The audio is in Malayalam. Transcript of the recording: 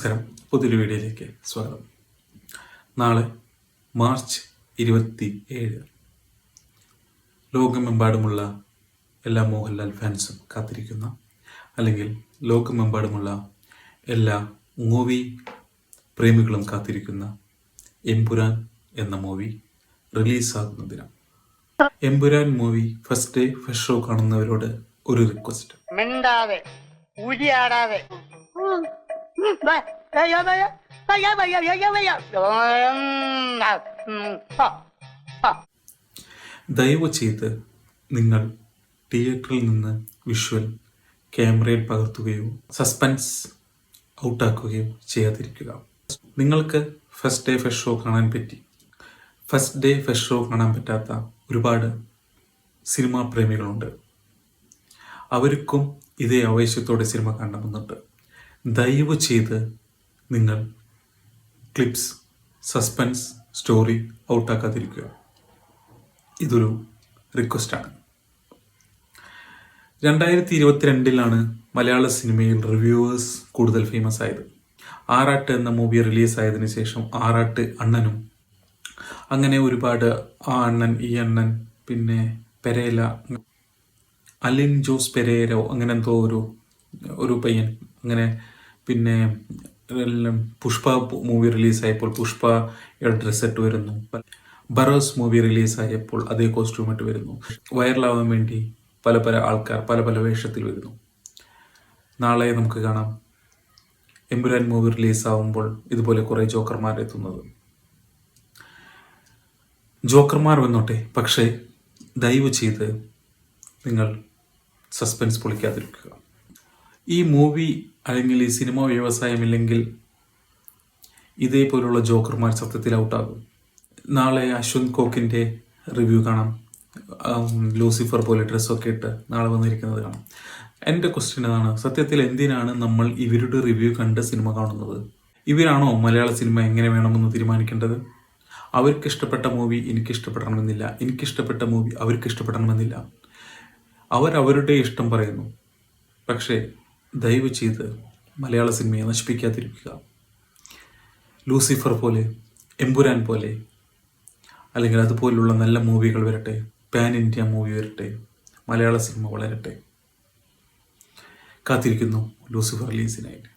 നമസ്കാരം, പുതിയൊരു വീഡിയോയിലേക്ക് സ്വാഗതം. നാളെ മാർച്ച് 27 ലോകമെമ്പാടുമുള്ള എല്ലാ മോഹൻലാൽ ഫാൻസും കാത്തിരിക്കുന്ന, അല്ലെങ്കിൽ ലോകമെമ്പാടുമുള്ള എല്ലാ മൂവി പ്രേമികളും കാത്തിരിക്കുന്ന എമ്പുരാൻ എന്ന മൂവി റിലീസാകുന്ന ദിനം. Empuraan movie first day first show കാണുന്നവരോട് ഒരു റിക്വസ്റ്റ്. ദയവ് ചെയ്ത് നിങ്ങൾ തിയേറ്ററിൽ നിന്ന് വിഷ്വൽ ക്യാമറയിൽ പകർത്തുകയോ സസ്പെൻസ് ഔട്ടാക്കുകയോ ചെയ്യാതിരിക്കുക. നിങ്ങൾക്ക് ഫസ്റ്റ് ഡേ ഫസ്റ്റ് ഷോ കാണാൻ പറ്റി. ഫസ്റ്റ് ഡേ ഫസ്റ്റ് ഷോ കാണാൻ പറ്റാത്ത ഒരുപാട് സിനിമാ പ്രേമികളുണ്ട്. അവർക്കും ഇതേ ആവേശത്തോടെ സിനിമ കാണണമെന്നുണ്ട്. ദയവ് ചെയ്ത് നിങ്ങൾ ക്ലിപ്സ്, സസ്പെൻസ്, സ്റ്റോറി ഔട്ടാക്കാതിരിക്കുക. ഇതൊരു റിക്വസ്റ്റാണ്. 2022 മലയാള സിനിമയിൽ റിവ്യൂവേഴ്സ് കൂടുതൽ ഫേമസ് ആയത്. ആറാട്ട് എന്ന മൂവി റിലീസായതിനു ശേഷം ആറാട്ട് അണ്ണനും, അങ്ങനെ ഒരുപാട് ആ അണ്ണൻ, ഈ അണ്ണൻ, പിന്നെ പെരേല, അലിൻ ജോസ് പെരേരോ അങ്ങനെ എന്തോ ഒരു പയ്യൻ, അങ്ങനെ പിന്നെ പുഷ്പ മൂവി റിലീസായപ്പോൾ പുഷ്പയുടെ ഡ്രസ്സ് ഇട്ട് വരുന്നു. ബറോസ് മൂവി റിലീസായപ്പോൾ അതേ കോസ്റ്റ്യൂം ഇട്ട് വരുന്നു. വൈറലാവാൻ വേണ്ടി പല ആൾക്കാർ പല വേഷത്തിൽ വരുന്നു. നാളെ നമുക്ക് കാണാം എമ്പുരാൻ മൂവി റിലീസാവുമ്പോൾ ഇതുപോലെ കുറേ ജോക്കർമാർ എത്തുന്നത്. ജോക്കർമാർ വന്നോട്ടെ, പക്ഷേ ദയവ് ചെയ്ത് നിങ്ങൾ സസ്പെൻസ് പൊളിക്കാതിരിക്കുക. ഈ മൂവി അല്ലെങ്കിൽ ഈ സിനിമ വ്യവസായമില്ലെങ്കിൽ ഇതേപോലുള്ള ജോക്കർമാർ സത്യത്തിൽ ഔട്ടാകും. നാളെ അശ്വന്ത് കോക്കിൻ്റെ റിവ്യൂ കാണാം. ലൂസിഫർ പോലെ ഡ്രസ്സൊക്കെ ഇട്ട് നാളെ വന്നിരിക്കുന്നത് കാണാം. എൻ്റെ ക്വസ്റ്റ്യൻ അതാണ്, സത്യത്തിൽ എന്തിനാണ് നമ്മൾ ഇവരുടെ റിവ്യൂ കണ്ട് സിനിമ കാണുന്നത്? ഇവരാണോ മലയാള സിനിമ എങ്ങനെ വേണമെന്ന് തീരുമാനിക്കേണ്ടത്? അവർക്ക് ഇഷ്ടപ്പെട്ട മൂവി എനിക്കിഷ്ടപ്പെടണമെന്നില്ല, എനിക്കിഷ്ടപ്പെട്ട മൂവി അവർക്ക് ഇഷ്ടപ്പെടണമെന്നില്ല. അവരവരുടെ ഇഷ്ടം പറയുന്നു. പക്ഷേ ദയവ് ചെയ്ത് മലയാള സിനിമയെ നശിപ്പിക്കാതിരിക്കുക. ലൂസിഫർ പോലെ, എമ്പുരാൻ പോലെ, അല്ലെങ്കിൽ അതുപോലുള്ള നല്ല മൂവികൾ വരട്ടെ, പാൻ ഇന്ത്യ മൂവി വരട്ടെ, മലയാള സിനിമ വളരട്ടെ. കാത്തിരിക്കുന്നു ലൂസിഫർ റിലീസിനായിട്ട്.